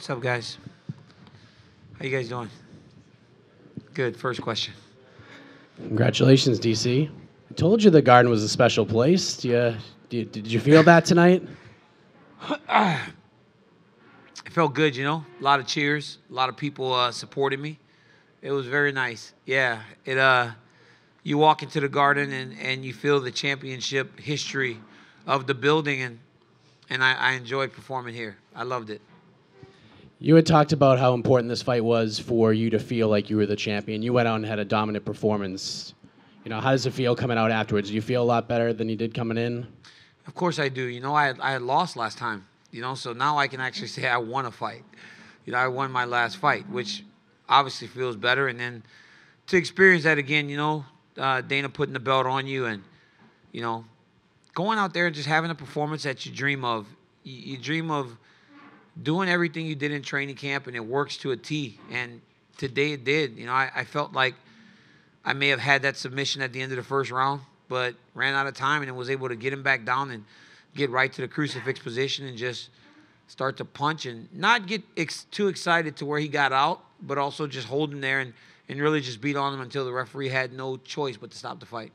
What's up, guys? How you guys doing? Good. First question. Congratulations, DC. I told you the Garden was a special place. Did you feel that tonight? It felt good, you know. A lot of cheers. A lot of people supporting me. It was very nice. Yeah. You walk into the Garden and you feel the championship history of the building, and I enjoyed performing here. I loved it. You had talked about how important this fight was for you to feel like you were the champion. You went out and had a dominant performance. How does it feel coming out afterwards? Do you feel a lot better than you did coming in? Of course I do. I had lost last time. So now I can actually say I won a fight. I won my last fight, which obviously feels better. And then to experience that again, Dana putting the belt on you and, going out there and just having a performance that you dream of. You dream of doing everything you did in training camp, and it works to a T. And today it did. I felt like I may have had that submission at the end of the first round, but ran out of time and was able to get him back down and get right to the crucifix position and just start to punch and not get too excited to where he got out, but also just hold him there and really just beat on him until the referee had no choice but to stop the fight.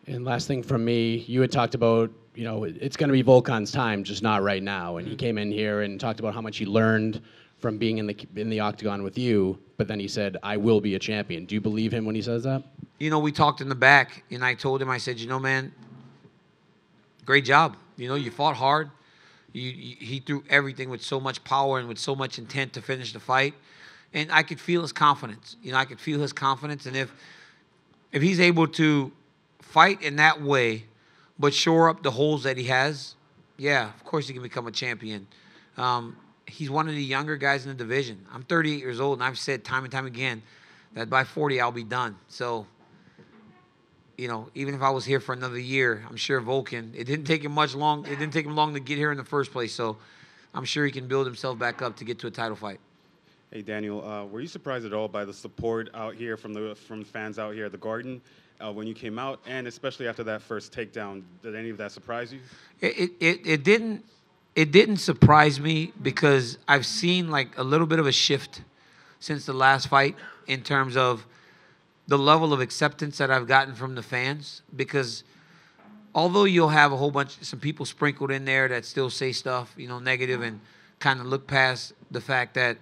And last thing from me, you had talked about, it's going to be Volkan's time, just not right now. And he came in here and talked about how much he learned from being in the octagon with you, but then he said, I will be a champion. Do you believe him when he says that? We talked in the back, and I told him, I said, man, great job. You fought hard. He threw everything with so much power and with so much intent to finish the fight. And I could feel his confidence. I could feel his confidence. And if he's able to fight in that way, but shore up the holes that he has, yeah, of course he can become a champion. He's one of the younger guys in the division. I'm 38 years old, and I've said time and time again that by 40 I'll be done. So, even if I was here for another year, I'm sure Volkan, it didn't take him long to get here in the first place. So I'm sure he can build himself back up to get to a title fight. Hey, Daniel, were you surprised at all by the support out here from fans out here at the Garden when you came out, and especially after that first takedown? Did any of that surprise you? It didn't surprise me because I've seen like a little bit of a shift since the last fight in terms of the level of acceptance that I've gotten from the fans. Because although you'll have some people sprinkled in there that still say stuff, negative and kind of look past the fact that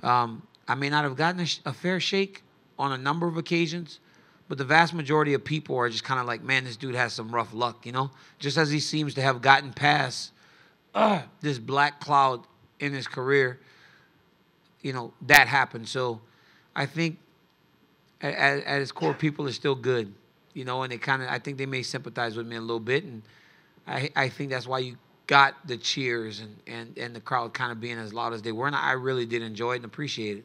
I may not have gotten a fair shake on a number of occasions, but the vast majority of people are just kind of like, man, this dude has some rough luck, just as he seems to have gotten past this black cloud in his career, that happened. So I think at its core, people are still good, and I think they may sympathize with me a little bit, and I think that's why you got the cheers and the crowd kind of being as loud as they were, and I really did enjoy it and appreciate it.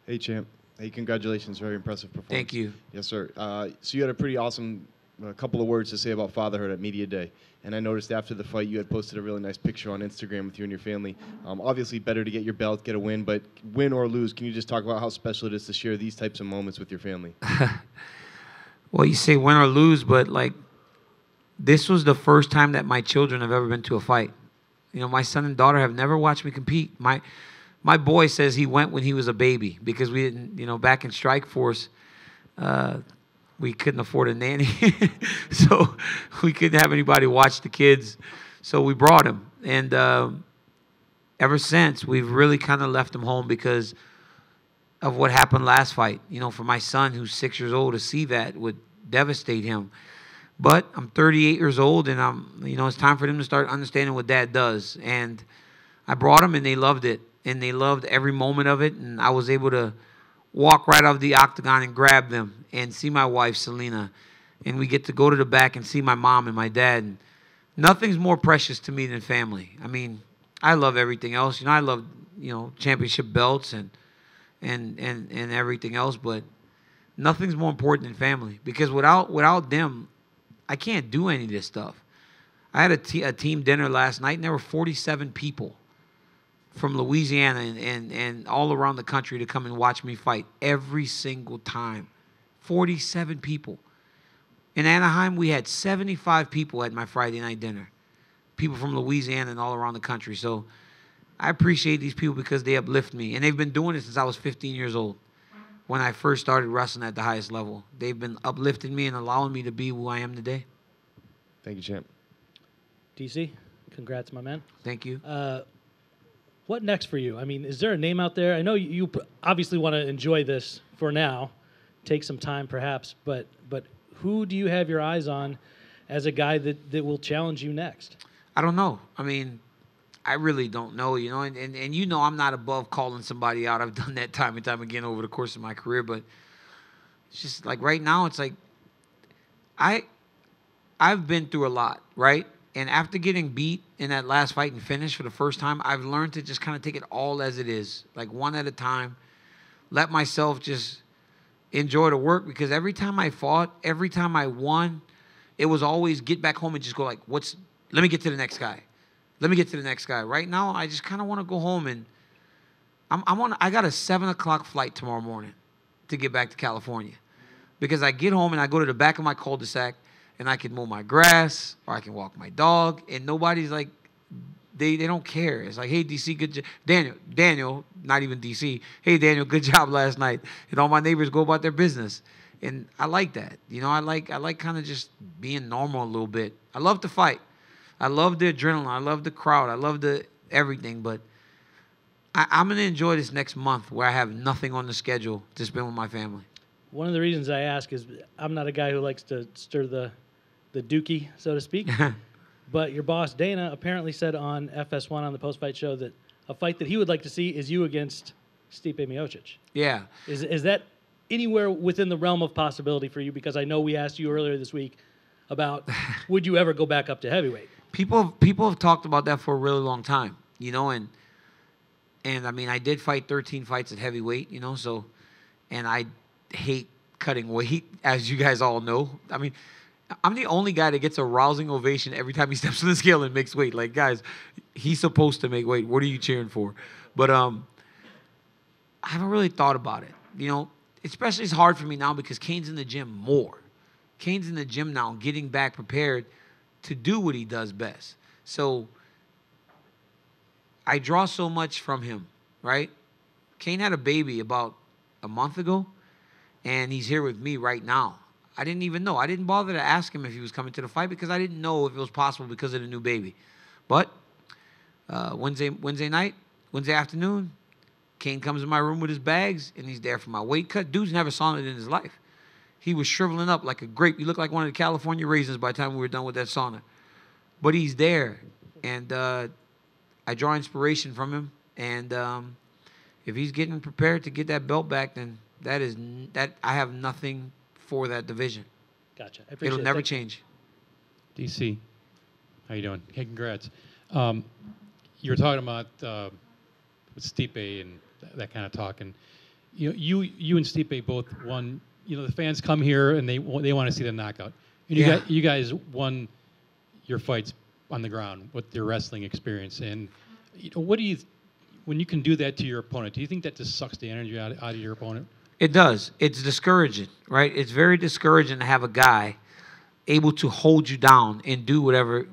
Hey, champ. Hey, congratulations. Very impressive performance. Thank you. Yes, sir. So you had a pretty awesome couple of words to say about fatherhood at Media Day. And I noticed after the fight you had posted a really nice picture on Instagram with you and your family. Obviously better to get your belt, get a win, but win or lose, can you just talk about how special it is to share these types of moments with your family? Well, you say win or lose, but this was the first time that my children have ever been to a fight. My son and daughter have never watched me compete. My boy says he went when he was a baby because we didn't, back in Strike Force, we couldn't afford a nanny. So we couldn't have anybody watch the kids. So we brought him. And ever since, we've really kind of left him home because of what happened last fight. For my son, who's 6 years old, to see that would devastate him. But I'm 38 years old, and it's time for them to start understanding what Dad does. And I brought them, and they loved it, and they loved every moment of it. And I was able to walk right out of the octagon and grab them and see my wife, Selena, and we get to go to the back and see my mom and my dad. And nothing's more precious to me than family. I mean, I love everything else. I love championship belts and everything else, but nothing's more important than family because without them, I can't do any of this stuff. I had a team dinner last night, and there were 47 people from Louisiana and all around the country to come and watch me fight every single time. 47 people. In Anaheim, we had 75 people at my Friday night dinner. people from Louisiana and all around the country. So I appreciate these people because they uplift me. And they've been doing it since I was 15 years old when I first started wrestling at the highest level. They've been uplifting me and allowing me to be who I am today. Thank you, champ. DC, congrats, my man. Thank you. What next for you? I mean, is there a name out there? I know you obviously want to enjoy this for now, take some time perhaps, but who do you have your eyes on as a guy that will challenge you next? I don't know. I mean, I really don't know, you know, and you know I'm not above calling somebody out. I've done that time and time again over the course of my career, but it's just like right now it's like I've been through a lot, right? And after getting beat in that last fight and finish for the first time, I've learned to just kind of take it all as it is, like one at a time, let myself just enjoy the work, because every time I fought, every time I won, it was always get back home and just go like, let me get to the next guy. Let me get to the next guy. Right now, I just kind of want to go home, and I got a 7 o'clock flight tomorrow morning to get back to California, because I get home and I go to the back of my cul-de-sac and I can mow my grass or I can walk my dog, and nobody's like, they don't care. It's like, hey, DC, good job. Daniel, not even DC. Hey, Daniel, good job last night. And all my neighbors go about their business. And I like that. You know, I like kind of just being normal a little bit. I love to fight. I love the adrenaline. I love the crowd. I love the everything. But I'm going to enjoy this next month where I have nothing on the schedule to spend with my family. One of the reasons I ask is I'm not a guy who likes to stir the dookie, so to speak. But your boss, Dana, apparently said on FS1 on the post-fight show that a fight that he would like to see is you against Stipe Miocic. Yeah. Is that anywhere within the realm of possibility for you? Because I know we asked you earlier this week about would you ever go back up to heavyweight? People have talked about that for a really long time, you know, and I mean, I did fight 13 fights at heavyweight, you know, so, and I hate cutting weight, as you guys all know. I mean, I'm the only guy that gets a rousing ovation every time he steps on the scale and makes weight. Like, guys, he's supposed to make weight. What are you cheering for? But I haven't really thought about it. You know, especially it's hard for me now because Cain's in the gym more. Cain's in the gym now, getting back prepared to do what he does best. So I draw so much from him, right? Cain had a baby about a month ago, and he's here with me right now. I didn't even know. I didn't bother to ask him if he was coming to the fight because I didn't know if it was possible because of the new baby. But Wednesday afternoon, Cain comes in my room with his bags, and he's there for my weight cut. Dude's never saunaed in his life. He was shriveling up like a grape. He looked like one of the California raisins by the time we were done with that sauna. But he's there, and I draw inspiration from him. And if he's getting prepared to get that belt back, then that I have nothing for that division. Gotcha. I appreciate It'll never change. DC, how you doing? Hey, congrats. You were talking about with Stipe and that kind of talk, and you and Stipe both won. You know, the fans come here and they want to see the knockout. And you guys won your fights on the ground with your wrestling experience. And what do you, when you can do that to your opponent, do you think that just sucks the energy out of your opponent? It does. It's discouraging, right? It's very discouraging to have a guy able to hold you down and do whatever,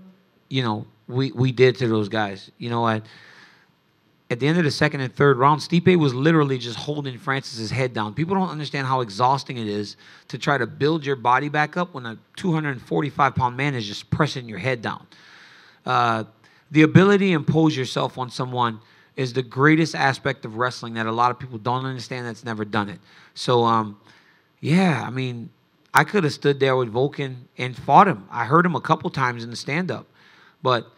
we did to those guys. You know, at the end of the second and third round, Stipe was literally just holding Francis's head down. People don't understand how exhausting it is to try to build your body back up when a 245-pound man is just pressing your head down. The ability to impose yourself on someone is the greatest aspect of wrestling that a lot of people don't understand that's never done it. So, I mean, I could have stood there with Volkan and fought him. I heard him a couple times in the stand-up. But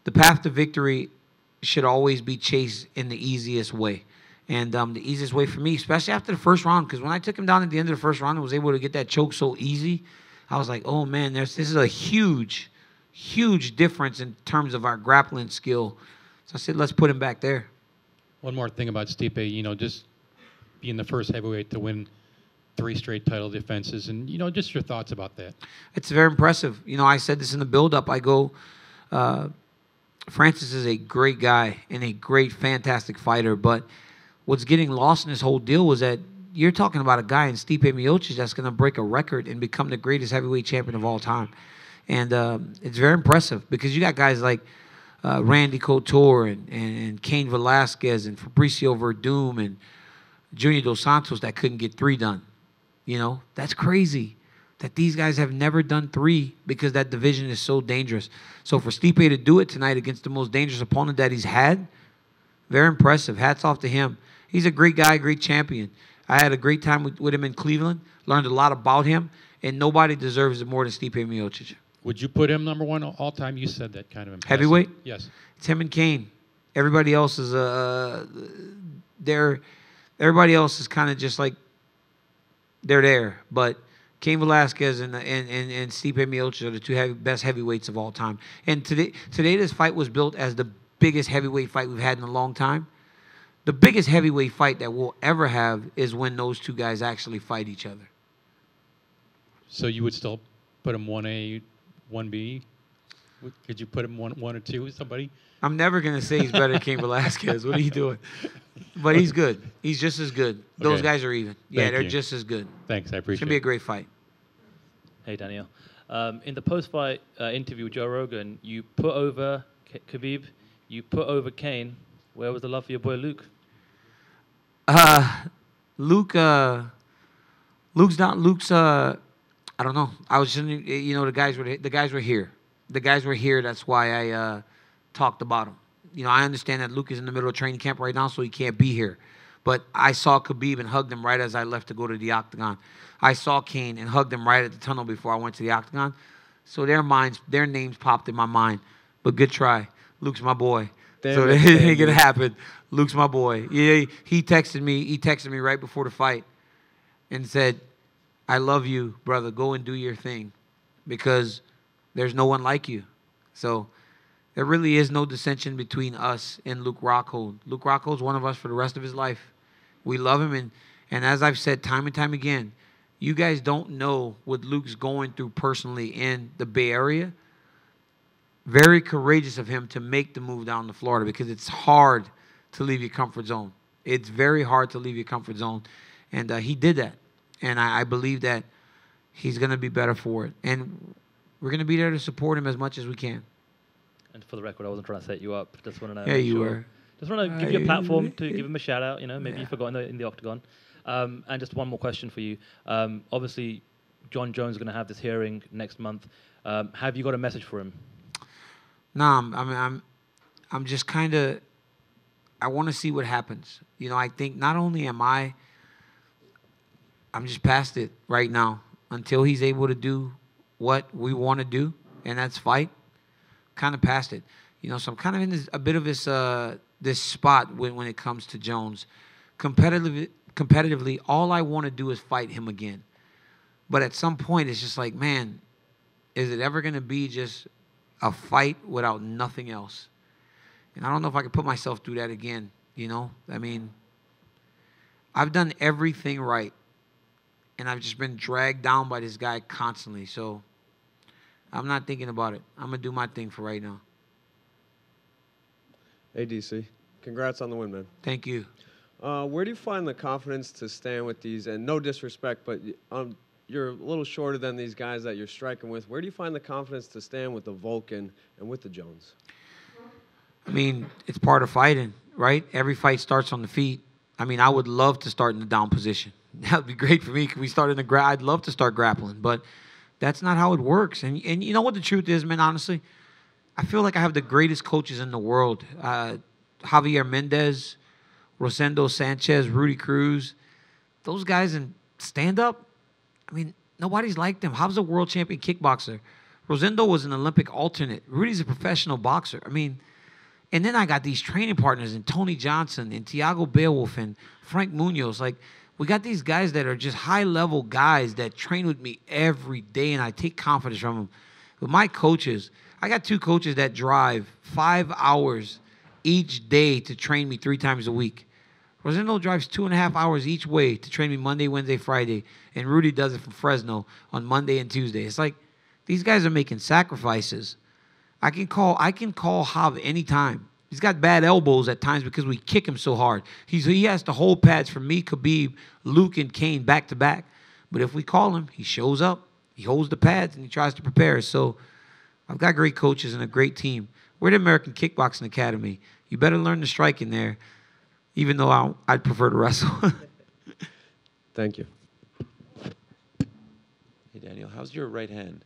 the path to victory should always be chased in the easiest way. And the easiest way for me, especially after the first round, because when I took him down at the end of the first round and was able to get that choke so easy, I was like, oh, man, this is a huge, huge difference in terms of our grappling skill. So I said, let's put him back there. One more thing about Stipe, just being the first heavyweight to win 3 straight title defenses, and, just your thoughts about that. It's very impressive. I said this in the build-up. I go, Francis is a great guy and a great, fantastic fighter, but what's getting lost in this whole deal was that you're talking about a guy in Stipe Miocic that's going to break a record and become the greatest heavyweight champion of all time. And it's very impressive because you got guys like Randy Couture and Cain Velasquez and Fabricio Verdum and Junior Dos Santos that couldn't get 3 done. You know, that's crazy that these guys have never done 3 because that division is so dangerous. So for Stipe to do it tonight against the most dangerous opponent that he's had, very impressive. Hats off to him. He's a great guy, great champion. I had a great time with him in Cleveland, learned a lot about him, and nobody deserves it more than Stipe Miocic. Would you put him number 1 all time? You said that kind of in passing. Heavyweight? Yes. It's him and Cain. Everybody else is everybody else is kind of just like they're there. But Cain Velasquez and Stipe Miocic are the 2 best heavyweights of all time. And today this fight was built as the biggest heavyweight fight we've had in a long time. The biggest heavyweight fight that we'll ever have is when those 2 guys actually fight each other. So you would still put him 1A, 1B? Could you put him 1 or 2 with somebody? I'm never going to say he's better than Cain Velasquez. What are you doing? But he's good. He's just as good. Those Okay. guys are even. Yeah, Thank they're you. just as good. Thanks, I It's appreciate going to be a it. great fight. Hey, Daniel. In the post-fight interview with Joe Rogan, you put over Khabib, you put over Cain. Where was the love for your boy Luke? Luke's I don't know. I was just, you know, the guys were here. The guys were here. That's why I talked about him. You know, I understand that Luke is in the middle of training camp right now, so he can't be here. But I saw Khabib and hugged him right as I left to go to the octagon. I saw Cain and hugged him right at the tunnel before I went to the octagon. So their names popped in my mind. But good try. Luke's my boy. So it ain't gonna happen. Luke's my boy. Yeah, he texted me. He texted me right before the fight and said, "I love you, brother. Go and do your thing, because there's no one like you." So there really is no dissension between us and Luke Rockhold. Luke Rockhold's one of us for the rest of his life. We love him, and as I've said time and time again, you guys don't know what Luke's going through personally in the Bay Area. Very courageous of him to make the move down to Florida, because it's hard to leave your comfort zone. It's very hard to leave your comfort zone, and he did that. And I believe that he's going to be better for it. And we're going to be there to support him as much as we can. And for the record, I wasn't trying to set you up. Just want to know. Yeah, you were. Just want to give you a platform to give him a shout out. You know, maybe you forgot in the octagon. And just one more question for you. Obviously, John Jones is going to have this hearing next month. Have you got a message for him? Nah, I'm just kind of. I want to see what happens. You know, I think not only I'm just past it right now until he's able to do what we want to do, and that's fight. Kind of past it. You know, so I'm kind of in a bit of this spot when it comes to Jones. Competitively, all I want to do is fight him again. But at some point, it's just like, man, is it ever going to be just a fight without nothing else? And I don't know if I could put myself through that again, you know? I mean, I've done everything right, and I've just been dragged down by this guy constantly. So I'm not thinking about it. I'm going to do my thing for right now. Hey, DC. Congrats on the win, man. Thank you. Where do you find the confidence to stand with these? And no disrespect, but you're a little shorter than these guys that you're striking with. Where do you find the confidence to stand with the Vulcan and with the Jones? I mean, it's part of fighting, right? Every fight starts on the feet. I mean, I would love to start in the down position. That would be great for me. Could we start in the I'd love to start grappling, but that's not how it works. And you know what the truth is, man, honestly? I feel like I have the greatest coaches in the world. Javier Mendez, Rosendo Sanchez, Rudy Cruz. Those guys in stand-up, I mean, nobody's like them. Jav's a world champion kickboxer. Rosendo was an Olympic alternate. Rudy's a professional boxer. I mean, and then I got these training partners in Tony Johnson and Tiago Beowulf and Frank Munoz. Like, we got these guys that are just high-level guys that train with me every day, and I take confidence from them. With my coaches, I got 2 coaches that drive 5 hours each day to train me 3 times a week. Rosendo drives 2.5 hours each way to train me Monday, Wednesday, Friday, and Rudy does it from Fresno on Monday and Tuesday. It's like these guys are making sacrifices. I can call Jav anytime. He's got bad elbows at times because we kick him so hard. He has to hold pads for me, Khabib, Luke, and Cain back to back. But if we call him, he shows up. He holds the pads and he tries to prepare. So I've got great coaches and a great team. We're the American Kickboxing Academy. You better learn to strike in there, even though I'd prefer to wrestle. Thank you. Hey, Daniel, how's your right hand?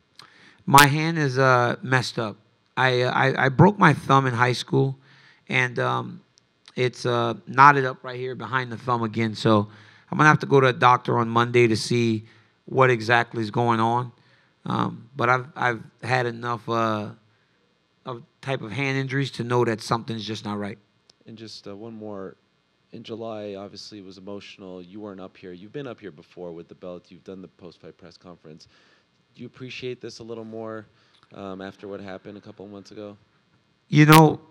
My hand is messed up. I broke my thumb in high school, and it's knotted up right here behind the thumb again. So I'm going to have to go to a doctor on Monday to see what exactly is going on. But I've had enough of type of hand injuries to know that something's just not right. And just one more. In July, obviously, it was emotional. You weren't up here. You've been up here before with the belt. You've done the post-fight press conference. Do you appreciate this a little more after what happened a couple of months ago? You know,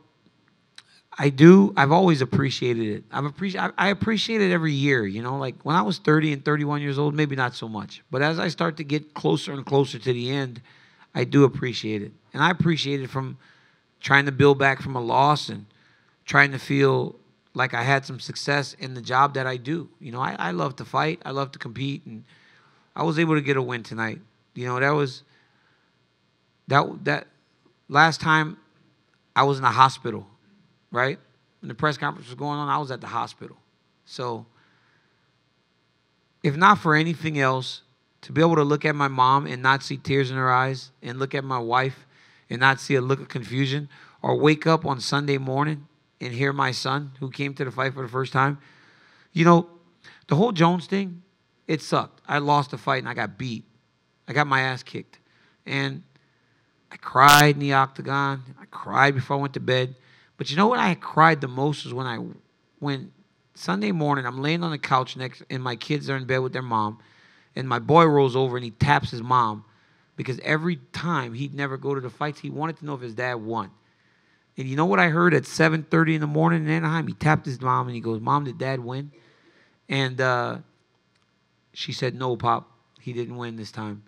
I do. I've always appreciated it. I appreciate it every year. You know, like when I was 30 and 31 years old, maybe not so much. But as I start to get closer and closer to the end, I do appreciate it. And I appreciate it from trying to build back from a loss and trying to feel like I had some success in the job that I do. You know, I love to fight. I love to compete. And I was able to get a win tonight. You know, that last time I was in the hospital, right? When the press conference was going on, I was at the hospital. So if not for anything else, to be able to look at my mom and not see tears in her eyes, and look at my wife and not see a look of confusion, or wake up on Sunday morning and hear my son, who came to the fight for the first time. You know, the whole Jones thing, it sucked. I lost the fight and I got beat. I got my ass kicked. And I cried in the octagon. I cried before I went to bed. But you know what I cried the most was when Sunday morning I'm laying on the couch and my kids are in bed with their mom, and my boy rolls over and he taps his mom, because every time he'd never go to the fights, he wanted to know if his dad won. And you know what I heard at 7:30 in the morning in Anaheim? He tapped his mom and he goes, "Mom, did Dad win?" And she said, "No, Pop, he didn't win this time."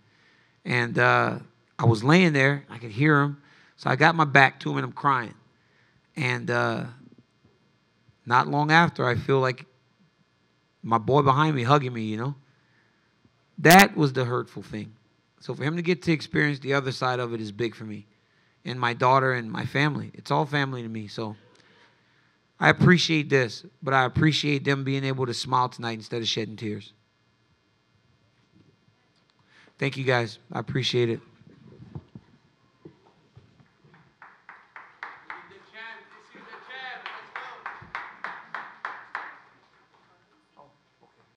And I was laying there. I could hear him. So I got my back to him and I'm crying. And not long after, I feel like my boy behind me hugging me, you know. That was the hurtful thing. So for him to get to experience the other side of it is big for me. And my daughter and my family. It's all family to me. So I appreciate this, but I appreciate them being able to smile tonight instead of shedding tears. Thank you, guys. I appreciate it.